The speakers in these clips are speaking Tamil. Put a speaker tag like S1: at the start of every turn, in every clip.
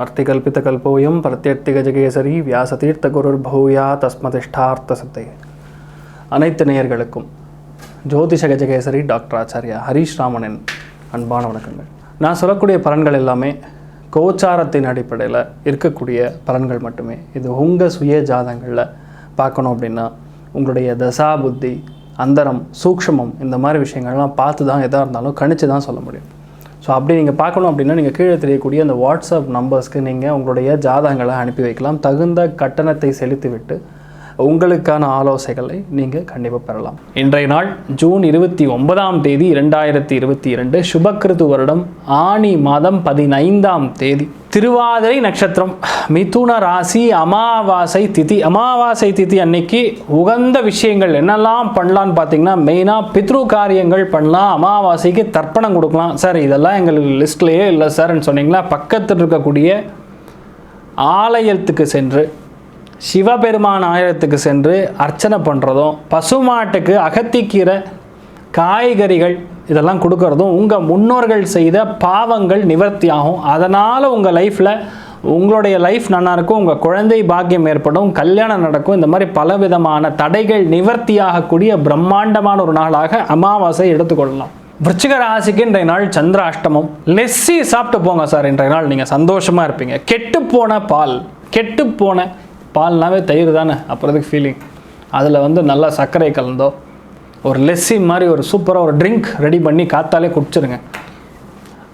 S1: अर्तिकल्पितकल्पोऽयं प्रत्यर्तिगजகேசரி வியாசதீர்த்த குருர் பௌயா தஸ்மதிஷ்டார்த்த சித்தை. அனைத்து நேயர்களுக்கும் ஜோதிஷ கஜகேசரி டாக்டர் ஆச்சாரியா ஹரீஷ் ராமனின் அன்பான வணக்கங்கள். நான் சொல்லக்கூடிய பலன்கள் எல்லாமே கோச்சாரத்தின் அடிப்படையில் இருக்கக்கூடிய பலன்கள் மட்டுமே. இது உங்கள் சுய ஜாதகங்களில் பார்க்கணும் அப்படின்னா உங்களுடைய தசா புத்தி அந்தரம் சூக்ஷ்மம் இந்த மாதிரி விஷயங்கள்லாம் பார்த்து தான் எதாக இருந்தாலும் கணிச்சு தான் சொல்ல முடியும். ஸோ அப்படி நீங்கள் பார்க்கணும் அப்படின்னா நீங்கள் கீழே தெரியக்கூடிய அந்த வாட்ஸ்அப் நம்பர்ஸ்க்கு நீங்கள் உங்களுடைய ஜாதகங்களை அனுப்பி வைக்கலாம். தகுந்த கட்டணத்தை செலுத்திவிட்டு உங்களுக்கான ஆலோசனைகளை நீங்கள் கண்டிப்பாக பெறலாம். இன்றைய நாள் ஜூன் 29ஆம் தேதி 2022 சுபக்கிருது வருடம் ஆனி மாதம் 15ஆம் தேதி திருவாதிரை நட்சத்திரம், மிதுன ராசி, அமாவாசை திதி அன்னைக்கு உகந்த விஷயங்கள் என்னெல்லாம் பண்ணலான்னு பார்த்தீங்கன்னா மெயினாக பித்ரு காரியங்கள் பண்ணலாம். அமாவாசைக்கு தர்ப்பணம் கொடுக்கலாம். சார் இதெல்லாம் எங்களுக்கு லிஸ்ட்லேயே இல்லை சார்ன்னு சொன்னீங்களா, பக்கத்தில் இருக்கக்கூடிய ஆலயத்துக்கு சென்று சிவபெருமான் ஆலயத்துக்கு சென்று அர்ச்சனை பண்ணுறதும், பசுமாட்டுக்கு அகத்திக்கீரை காய்கறிகள் இதெல்லாம் கொடுக்கறதும் உங்கள் முன்னோர்கள் செய்த பாவங்கள் நிவர்த்தி ஆகும். அதனால் உங்கள் லைஃப்பில் உங்களுடைய லைஃப் நல்லாயிருக்கும், உங்கள் குழந்தை பாக்கியம் ஏற்படும், கல்யாணம் நடக்கும். இந்த மாதிரி பலவிதமான தடைகள் நிவர்த்தியாகக்கூடிய பிரம்மாண்டமான ஒரு நாளாக அமாவாசை எடுத்துக்கொள்ளலாம். விருச்சிக ராசிக்கு இன்றைய நாள் சந்திராஷ்டமம். லெஸ்ஸி சாப்பிட்டு போங்க சார். இன்றைய நாள் நீங்கள் சந்தோஷமாக இருப்பீங்க. கெட்டுப்போன பால்னாவே தயிர் தானே, அப்புறத்துக்கு ஃபீலிங் அதில் நல்லா சர்க்கரை கலந்தோ ஒரு லெஸ்ஸி மாதிரி ஒரு சூப்பராக ஒரு ட்ரிங்க் ரெடி பண்ணி காத்தாலே குடிச்சிருங்க.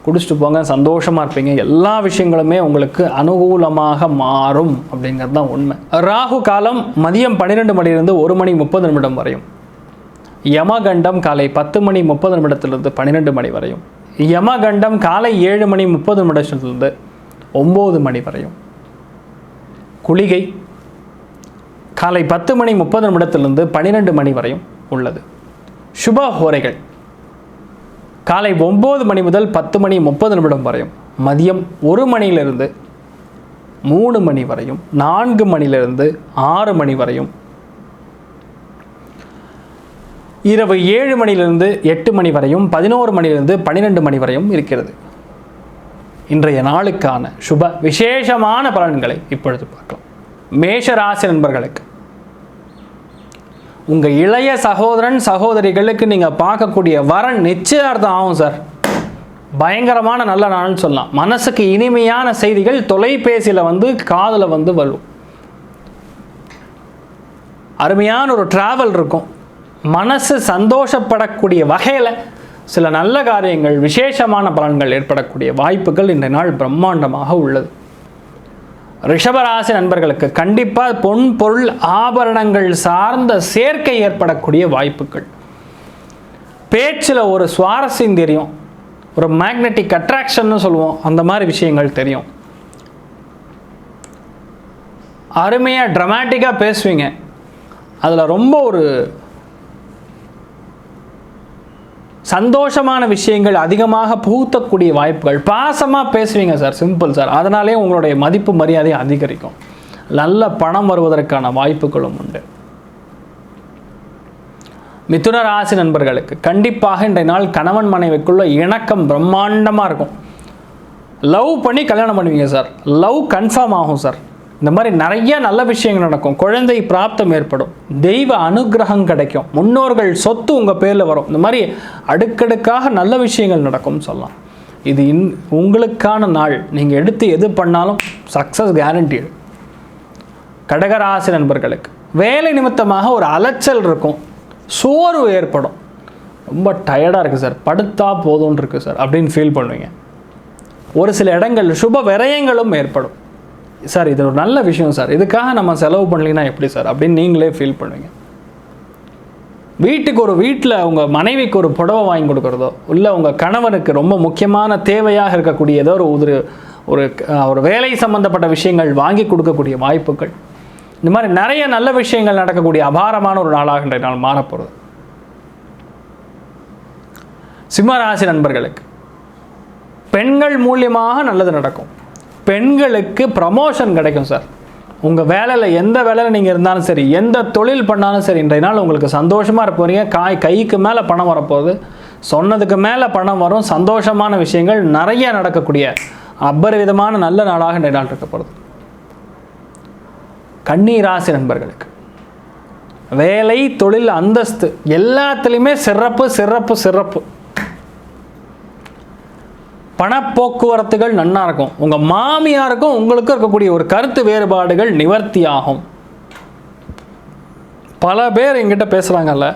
S1: குடிச்சிட்டு போங்க, சந்தோஷமாக இருப்பீங்க. எல்லா விஷயங்களுமே உங்களுக்கு அனுகூலமாக மாறும் அப்படிங்கிறது தான் உண்மை. ராகு காலம் மதியம் 12 மணிலிருந்து 1 மணி 30 நிமிடம் வரையும். யமகண்டம் காலை 10 மணி 30 நிமிடத்திலிருந்து 12 மணி வரையும். யமகண்டம் காலை 7 மணி 30 நிமிடத்திலிருந்து 9 மணி வரையும். குளிகை காலை 10 மணி 30 நிமிடத்திலிருந்து 12 மணி வரையும் உள்ளது. சுப ஹோரைகள் காலை 9 மணி முதல் 10 மணி 30 நிமிடம் வரையும், மதியம் 1 மணியிலிருந்து 3 மணி வரையும், 4 மணியிலிருந்து 6 மணி வரையும், இரவு 7 மணியிலிருந்து 8 மணி வரையும், 11 மணியிலிருந்து 12 மணி வரையும் இருக்கிறது. இன்றைய நாளுக்கான சுப விசேஷமான பலன்களை இப்பொழுது பார்க்கலாம். மேஷராசி நண்பர்களுக்கு உங்கள் இளைய சகோதரன் சகோதரிகளுக்கு நீங்கள் பார்க்கக்கூடிய வரன் நிச்சயார்த்தம் ஆகும் சார். பயங்கரமான நல்ல நாள்னு சொல்லலாம். மனசுக்கு இனிமையான செய்திகள் தொலைபேசியில் காதில் வரும். அருமையான ஒரு டிராவல் இருக்கும். மனசு சந்தோஷப்படக்கூடிய வகையில் சில நல்ல காரியங்கள் விசேஷமான பலன்கள் ஏற்படக்கூடிய வாய்ப்புகள் இன்றைய நாள் பிரம்மாண்டமாக உள்ளது. ரிஷபராசி நண்பர்களுக்கு கண்டிப்பாக பொன் பொருள் ஆபரணங்கள் சார்ந்த சேர்க்கை ஏற்படக்கூடிய வாய்ப்புகள். பேச்சில் ஒரு சுவாரஸ்யம் தெரியும், ஒரு மேக்னெட்டிக் அட்ராக்ஷன் சொல்லுவோம், அந்த மாதிரி விஷயங்கள் தெரியும். அருமையாக ட்ராமாட்டிக்காக பேசுவீங்க. அதில் ரொம்ப ஒரு சந்தோஷமான விஷயங்கள் அதிகமாக புகுத்தக்கூடிய வாய்ப்புகள். பாசமாக பேசுவீங்க சார், சிம்பிள் சார். அதனாலே உங்களுடைய மதிப்பு மரியாதை அதிகரிக்கும். நல்ல பணம் வருவதற்கான வாய்ப்புகளும் உண்டு. மிதுன ராசி நண்பர்களுக்கு கண்டிப்பாக இன்றைய நாள் கணவன் மனைவிக்குள்ள இணக்கம் பிரம்மாண்டமாக இருக்கும். லவ் பண்ணி கல்யாணம் பண்ணுவீங்க சார். லவ் கன்ஃபார்ம் ஆகும் சார். இந்த மாதிரி நிறைய நல்ல விஷயங்கள் நடக்கும். குழந்தை பிராப்தம் ஏற்படும். தெய்வ அனுகிரகம் கிடைக்கும். முன்னோர்கள் சொத்து உங்கள் பேரில் வரும். இந்த மாதிரி அடுக்கடுக்காக நல்ல விஷயங்கள் நடக்கும்னு சொல்லலாம். இது உங்களுக்கான நாள். நீங்கள் எடுத்து எது பண்ணாலும் சக்ஸஸ் கேரண்டீடு. கடகராசி நண்பர்களுக்கு வேலை நிமித்தமாக ஒரு அலைச்சல் இருக்கும். சோர்வு ஏற்படும். ரொம்ப டயர்டாக இருக்குது சார், படுத்தா போதும்னு இருக்குது சார் அப்படின்னு ஃபீல் பண்ணுவீங்க. ஒரு சில இடங்கள் சுப விரயங்களும் ஏற்படும். சார் இது ஒரு நல்ல விஷயம் சார், இதுக்காக நம்ம செலவு பண்ணலைன்னா எப்படி சார் அப்படின்னு நீங்களே ஃபீல் பண்ணுவீங்க. வீட்டில் உங்கள் மனைவிக்கு ஒரு புடவை வாங்கி கொடுக்குறதோ, இல்லை உங்கள் கணவனுக்கு ரொம்ப முக்கியமான தேவையாக இருக்கக்கூடிய ஏதோ ஒரு வேலை சம்பந்தப்பட்ட விஷயங்கள் வாங்கி கொடுக்கக்கூடிய வாய்ப்புகள். இந்த மாதிரி நிறைய நல்ல விஷயங்கள் நடக்கக்கூடிய அபாரமான ஒரு நாளாக இன்றைய நாள் மாறப்போகிறது. சிம்மராசி நண்பர்களுக்கு பெண்கள் மூலியமாக நல்லது நடக்கும். பெண்களுக்கு ப்ரமோஷன் கிடைக்கும் சார். உங்கள் வேலையில் எந்த வேலையில் நீங்கள் இருந்தாலும் சரி, எந்த தொழில் பண்ணாலும் சரி, இன்றைய நாள் உங்களுக்கு சந்தோஷமாக இருப்பீங்க. கைக்கு மேலே பணம் வரப்போகுது, சொன்னதுக்கு மேலே பணம் வரும். சந்தோஷமான விஷயங்கள் நிறைய நடக்கக்கூடிய அபரிவிதமான நல்ல நாளாக இன்றைய நாள் இருக்கப்படுது. கன்னி ராசி நண்பர்களுக்கு வேலை, தொழில், அந்தஸ்து எல்லாத்துலேயுமே சிறப்பு சிறப்பு சிறப்பு. பணப்போக்குவரத்துகள் நன்னா இருக்கும். உங்கள் மாமியாருக்கும் உங்களுக்கும் இருக்கக்கூடிய ஒரு கருத்து வேறுபாடுகள் நிவர்த்தி ஆகும். பல பேர் எங்கிட்ட பேசுகிறாங்கல்ல,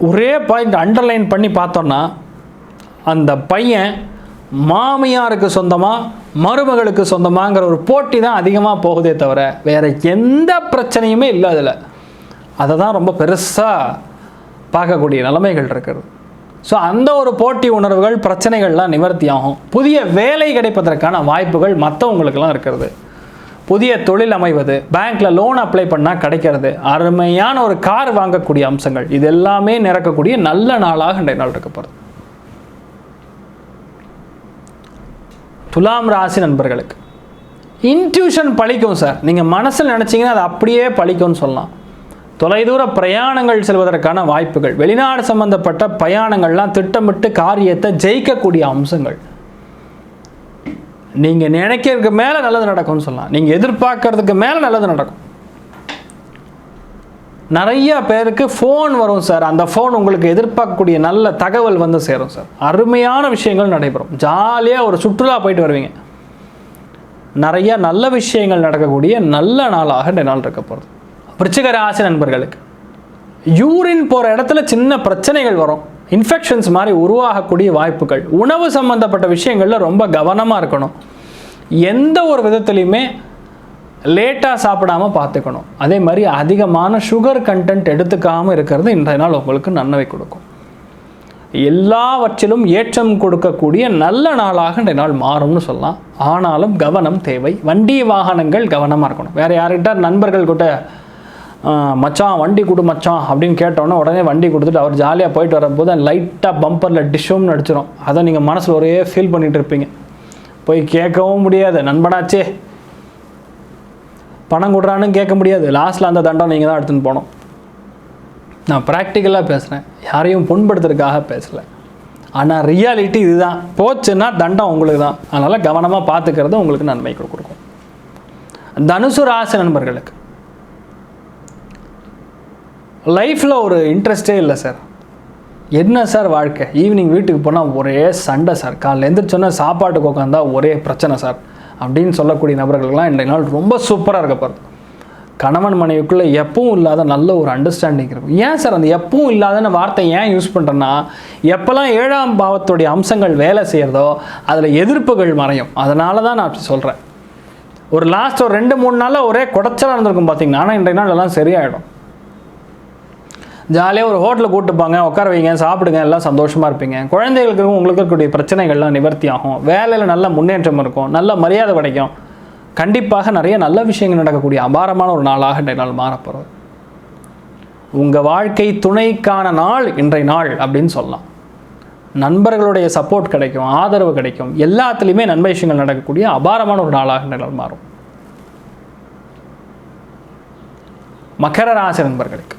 S1: ஒரே பாயிண்ட் அண்டர்லைன் பண்ணி பார்த்தோன்னா, அந்த பையன் மாமியாருக்கு சொந்தமாக மருமகளுக்கு சொந்தமாங்கிற ஒரு போட்டி தான் அதிகமாக போகுதே தவிர வேறு எந்த பிரச்சனையுமே இல்லை. அதில் அதை தான் ரொம்ப பெருசாக பார்க்கக்கூடிய நிலைமைகள் இருக்கிறது. ஸோ அந்த ஒரு போட்டி உணர்வுகள், பிரச்சனைகள்லாம் நிவர்த்தி ஆகும். புதிய வேலை கிடைப்பதற்கான வாய்ப்புகள் மற்றவங்களுக்கெல்லாம் இருக்கிறது. புதிய தொழில் அமைவது, பேங்க்கில் லோன் அப்ளை பண்ணால் கிடைக்கிறது, அருமையான ஒரு கார் வாங்கக்கூடிய அம்சங்கள், இது எல்லாமே நிறக்கக்கூடிய நல்ல நாளாக இன்றைய நாள் இருக்கப்படுது. துலாம் ராசி நண்பர்களுக்கு இன்ட்யூஷன் பழிக்கும் சார். நீங்கள் மனசில் நினச்சிங்கன்னா அது அப்படியே பழிக்கும்னு சொல்லலாம். தொலைதூர பிரயாணங்கள் செல்வதற்கான வாய்ப்புகள், வெளிநாடு சம்பந்தப்பட்ட பிரயாணங்கள்லாம் திட்டமிட்டு காரியத்தை ஜெயிக்கக்கூடிய அம்சங்கள், நீங்கள் நினைக்கிறதுக்கு மேலே நல்லது நடக்கும்னு சொல்லலாம். நீங்கள் எதிர்பார்க்கறதுக்கு மேலே நல்லது நடக்கும். நிறைய பேருக்கு ஃபோன் வரும் சார், அந்த ஃபோன் உங்களுக்கு எதிர்பார்க்கக்கூடிய நல்ல தகவல் வந்து சேரும் சார். அருமையான விஷயங்கள் நடைபெறும். ஜாலியாக ஒரு சுற்றுலா போயிட்டு வருவீங்க. நிறைய நல்ல விஷயங்கள் நடக்கக்கூடிய நல்ல நாளாக இந்த நாள் இருக்க போகிறது. விருச்சிக ராசி நண்பர்களுக்கு யூரின் போகிற இடத்துல சின்ன பிரச்சனைகள் வரும், இன்ஃபெக்ஷன்ஸ் மாதிரி உருவாகக்கூடிய வாய்ப்புகள். உணவு சம்பந்தப்பட்ட விஷயங்களில் ரொம்ப கவனமாக இருக்கணும். எந்த ஒரு விதத்துலையுமே லேட்டாக சாப்பிடாமல் பார்த்துக்கணும். அதே மாதிரி அதிகமான சுகர் கண்டென்ட் எடுத்துக்காமல் இருக்கிறது இன்றைய நாள் உங்களுக்கு நன்மை கொடுக்கும். எல்லாவற்றிலும் ஏற்றம் கொடுக்கக்கூடிய நல்ல நாளாக இன்றைய நாள் மாறும்னு சொல்லலாம். ஆனாலும் கவனம் தேவை. வண்டி வாகனங்கள் கவனமாக இருக்கணும். வேறு யார்கிட்ட நண்பர்கள் கிட்ட மச்சான் வண்டி கொடு மச்சான் அப்படின்னு கேட்டோன்னே உடனே வண்டி கொடுத்துட்டு அவர் ஜாலியாக போயிட்டு வரும்போது லைட்டாக பம்பரில் டிஷ்ஷும்னு அடிச்சிடும். அதை நீங்கள் மனசில் ஒரே ஃபீல் பண்ணிகிட்டு இருப்பீங்க. போய் கேட்கவும் முடியாது, நண்பனாச்சே பணம் கொடுறான்னு கேட்க முடியாது. லாஸ்ட்டில் அந்த தண்டம் நீங்கள் தான் எடுத்துன்னு போகணும். நான் ப்ராக்டிக்கலாக பேசுகிறேன், யாரையும் புண்படுத்துறதுக்காக பேசலை. ஆனால் ரியாலிட்டி இதுதான். போச்சுன்னா தண்டம் உங்களுக்கு தான். அதனால் கவனமாக பார்த்துக்கிறது உங்களுக்கு நன்மை கொடுக்கும். தனுசு ராசி நண்பர்களுக்கு லைஃப்பில் ஒரு இன்ட்ரெஸ்டே இல்லை சார். என்ன சார் வாழ்க்கை, ஈவினிங் வீட்டுக்கு போனால் ஒரே சண்டை சார், காலையில் எந்திரிச்சோன்னா சாப்பாட்டுக்கு உட்காந்தா ஒரே பிரச்சனை சார் அப்படின்னு சொல்லக்கூடிய நபர்களுக்கெல்லாம் இன்றைய நாள் ரொம்ப சூப்பராக இருக்கப்படுது. கணவன் மனைவிக்குள்ளே எப்பவும் இல்லாத நல்ல ஒரு அண்டர்ஸ்டாண்டிங் இருக்கும். ஏன் சார் அந்த எப்பவும் இல்லாதன்னு வார்த்தை ஏன் யூஸ் பண்ணுறேன்னா, எப்போல்லாம் 7ஆம் பாவத்துடைய அம்சங்கள் வேலை செய்கிறதோ அதில் எதிர்ப்புகள் மறையும். அதனால தான் நான் அப்படி சொல்கிறேன். ஒரு லாஸ்ட் ஒரு 2-3 நாளில் ஒரே குடைச்சலாக இருந்திருக்கும் பார்த்தீங்கன்னா, ஆனால் இன்றைய நாள் எல்லாம் சரியாயிடும். ஜாலியாக ஒரு ஹோட்டலில் கூப்பிட்டுப்பாங்க, உட்கார வைங்க, சாப்பிடுங்க, எல்லாம் சந்தோஷமாக இருப்பீங்க. குழந்தைகளுக்கு உங்களுக்கு இருக்கக்கூடிய பிரச்சனைகள்லாம் நிவர்த்தி ஆகும். வேலையில் நல்ல முன்னேற்றம் இருக்கும், நல்ல மரியாதை கிடைக்கும். கண்டிப்பாக நிறைய நல்ல விஷயங்கள் நடக்கக்கூடிய அபாரமான ஒரு நாளாக இன்றைய நாள் மாறப்போகிறது. உங்கள் வாழ்க்கை துணைக்கான நாள் இன்றைய நாள் அப்படின்னு சொல்லலாம். நண்பர்களுடைய சப்போர்ட் கிடைக்கும், ஆதரவு கிடைக்கும். எல்லாத்துலேயுமே நன்மை விஷயங்கள் நடக்கக்கூடிய அபாரமான ஒரு நாளாக இன்றைய நாள் மாறும். மகர ராசி நண்பர்களுக்கு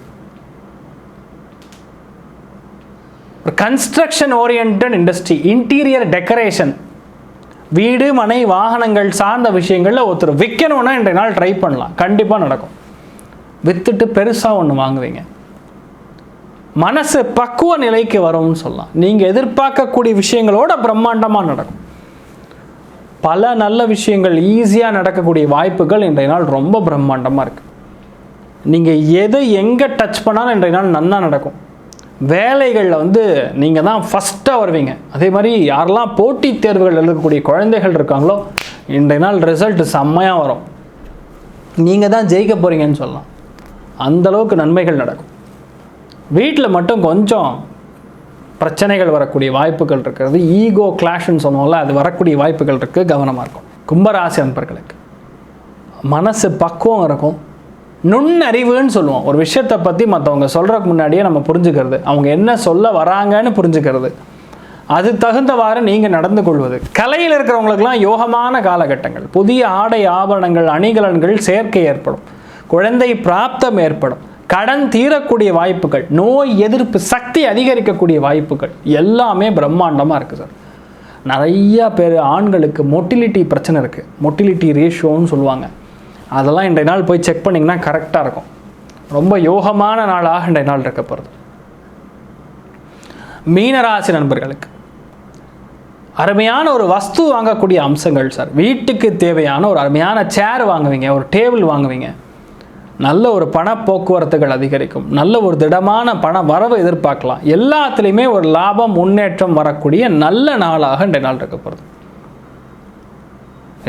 S1: ஒரு construction orient industry, interior decoration, வீடு மனை வாகனங்கள் சார்ந்த விஷயங்களில் ஒருத்தர் விற்கணும்னா இன்றைய நாள் ட்ரை பண்ணலாம். கண்டிப்பாக நடக்கும். விற்றுட்டு பெருசாக ஒன்று வாங்குவீங்க. மனசு பக்குவ நிலைக்கு வரும்னு சொல்லலாம். நீங்கள் எதிர்பார்க்கக்கூடிய விஷயங்களோட பிரம்மாண்டமாக நடக்கும். பல நல்ல விஷயங்கள் ஈஸியாக நடக்கக்கூடிய வாய்ப்புகள் இன்றைய நாள் ரொம்ப பிரம்மாண்டமாக இருக்குது. நீங்கள் எது எங்கே டச் பண்ணாலும் இன்றைய நாள் நன்னா நடக்கும். வேலைகளில் நீங்கள் தான் ஃபஸ்ட்டாக வருவீங்க. அதே மாதிரி யாரெல்லாம் போட்டித் தேர்வுகள் எழுதக்கூடிய குழந்தைகள் இருக்காங்களோ இன்றைய நாள் ரிசல்ட் செம்மையாக வரும். நீங்கள் தான் ஜெயிக்க போகிறீங்கன்னு சொல்லலாம். அந்தளவுக்கு நன்மைகள் நடக்கும். வீட்டில் மட்டும் கொஞ்சம் பிரச்சனைகள் வரக்கூடிய வாய்ப்புகள் இருக்கிறது. ஈகோ கிளாஷ்ன்னு சொன்னோம்ல, அது வரக்கூடிய வாய்ப்புகள் இருக்குது. கவனமாக இருக்கும். கும்பராசி நண்பர்களுக்கு மனசு பக்குவம் இருக்கும். நுண்ணறிவுன்னு சொல்லுவோம். ஒரு விஷயத்தை பற்றி மற்றவங்க சொல்கிறதுக்கு முன்னாடியே நம்ம புரிஞ்சுக்கிறது, அவங்க என்ன சொல்ல வராங்கன்னு புரிஞ்சுக்கிறது. அது தகுந்தவாறு நீங்கள் நடந்து கொள்வது. கலையில் இருக்கிறவங்களுக்கெல்லாம் யோகமான காலகட்டங்கள். புதிய ஆடை ஆபரணங்கள் அணிகலன்கள் சேர்க்கை ஏற்படும். குழந்தை பிராப்தம் ஏற்படும். கடன் தீரக்கூடிய வாய்ப்புகள், நோய் எதிர்ப்பு சக்தி அதிகரிக்கக்கூடிய வாய்ப்புகள் எல்லாமே பிரம்மாண்டமாக இருக்குது சார். நிறையா பேர் ஆண்களுக்கு மொட்டிலிட்டி பிரச்சனை இருக்குது. மொட்டிலிட்டி ரேஷியோன்னு சொல்லுவாங்க. அதெல்லாம் இன்றைய நாள் போய் செக் பண்ணிங்கன்னா கரெக்டாக இருக்கும். ரொம்ப யோகமான நாளாக இன்றைய நாள் இருக்க போகிறது. மீனராசி நண்பர்களுக்கு அருமையான ஒரு வஸ்து வாங்கக்கூடிய அம்சங்கள் சார். வீட்டுக்கு தேவையான ஒரு அருமையான சேர் வாங்குவீங்க, ஒரு டேபிள் வாங்குவீங்க. நல்ல ஒரு பண போக்குவரத்துகள் அதிகரிக்கும். நல்ல ஒரு திடமான பண வரவு எதிர்பார்க்கலாம். எல்லாத்துலேயுமே ஒரு லாபம் முன்னேற்றம் வரக்கூடிய நல்ல நாளாக இன்றைய நாள் இருக்க போகிறது.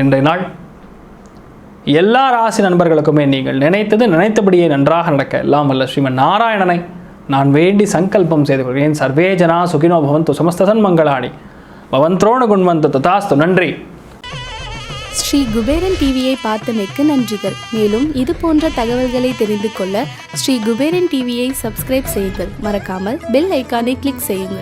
S1: இன்றைய நாள் எல்லா ராசி நண்பர்களுக்குமே நீங்கள் நினைத்தது நினைத்தபடியே நன்றாக நடக்க எல்லாம் வல்ல ஸ்ரீமன் நாராயணனை நான் வேண்டி சங்கல்பம் செய்து கொள்கிறேன். சர்வே ஜனா சுகினோ பவந்து சமஸ்தசன் மங்களாணி பவந்த்ரோண குண்வந்து ததாஸ்து. நன்றி.
S2: ஸ்ரீ குபேரன் டிவியை பார்த்தமைக்கு நன்றிகள். மேலும் இது போன்ற தகவல்களை தெரிந்து கொள்ள ஸ்ரீ குபேரன் டிவியை சப்ஸ்கிரைப் செய்யுங்கள். மறக்காமல் பெல் ஐக்கானை கிளிக் செய்யுங்கள்.